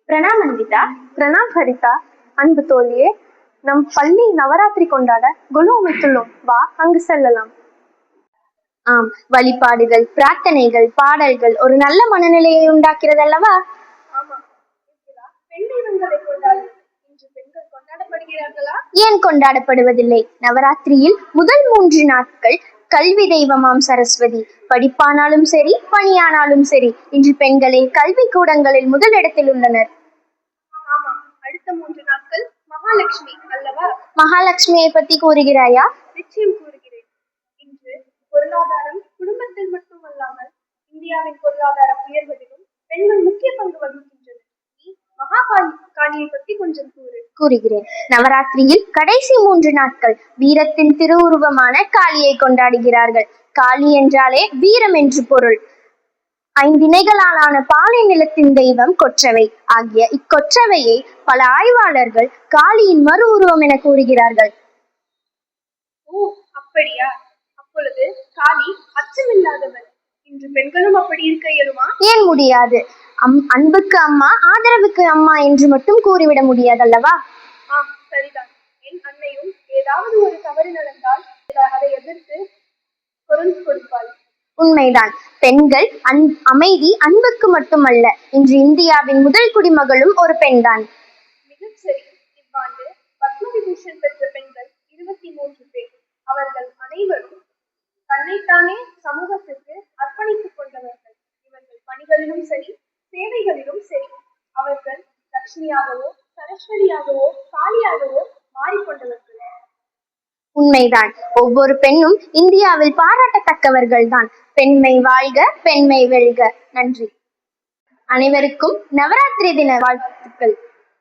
பிரணாம் அன்விதா. பிரணாம் ஹரிதா. அன்பு தோழியே, நம் பள்ளி நவராத்திரி கொண்டாட குழு அமைத்துள்ளோம், வா அங்கு செல்லலாம். ஆம், வழிபாடுகள், பிரார்த்தனைகள், பாடல்கள் ஒரு நல்ல மனநிலையை உண்டாக்கிறது அல்லவா? ஏன் கொண்டாடப்படுவதில்லை? நவராத்திரியில் முதல் 3 நாட்கள் கல்வி தெய்வமாம் சரஸ்வதி. படிப்பானாலும் சரி, பணியானாலும் சரி, இன்று பெண்களே கல்வி கூடங்களில் முதலிடத்தில் உள்ளனர். அடுத்த 3 நாட்கள் மகாலட்சுமி அல்லவா? மகாலட்சுமியை பத்தி கூறுகிறாயா? நிச்சயம் கூறுகிறேன். இன்று பொருளாதாரம் குடும்பத்தில் மட்டுமல்லாமல் இந்தியாவின் பொருளாதாரம் உயர்வதிலும் பெண்கள் முக்கிய பங்கு வகிக்கின்றனர். நீ மகாகாளியை பத்தி கொஞ்சம் கூறுகிறேன். நவராத்திரியில் கடைசி 3 நாட்கள் வீரத்தின் திருவுருவமான காளியை கொண்டாடுகிறார்கள். காளி என்றாலே வீரம் என்று பொருள். 5 இணைகளாலான பாலை நிலத்தின் தெய்வம் கொற்றவை ஆகிய இக்கொற்றவையை பல ஆய்வாளர்கள் காளியின் மறு உருவம் என கூறுகிறார்கள். ஓ, அப்படியா? அப்பொழுது காளி அச்சமில்லாதவள். இன்று பெண்களும் அப்படி இருக்க இயலுமா? ஏன் முடியாது? அன்புக்கு அம்மா, ஆதரவுக்கு அம்மா என்று மட்டும் கூறிவிட முடியாதல்லவா? ஆம், சரிதான். என் அன்னையும் ஏதாவது ஒரு தவறு நடந்தால் அதை எதிர்த்து குரல் கொடுப்பாள். உண்மைதான். பெண்கள் அமைதி அன்புக்கு மட்டுமல்ல, இன்று இந்தியாவின் முதல் குடிமகளும் ஒரு பெண்தான். மிகச் சரி. இவ்வாண்டு பத்மவிபூஷன் பெற்ற பெண்கள் 23 பேர். அவர்கள் அனைவரும் தன்னைத்தானே சமூகத்திற்கு அர்ப்பணித்துக் கொண்டவர்கள். இவர்கள் பணிகளிலும் சரி, சேவைகளிலும் சரி, அவர்கள் லட்சுமியாகவோ, சரஸ்வதியாகவோ, காளியாகவோ மாறிக்கொண்டவர்கள். உண்மைதான். ஒவ்வொரு பெண்ணும் இந்தியாவில் பாராட்டத்தக்கவர்கள் தான். பெண்மை வாழ்க, பெண்மை வெல்க. நன்றி. அனைவருக்கும் நவராத்திரி தின வாழ்த்துக்கள்.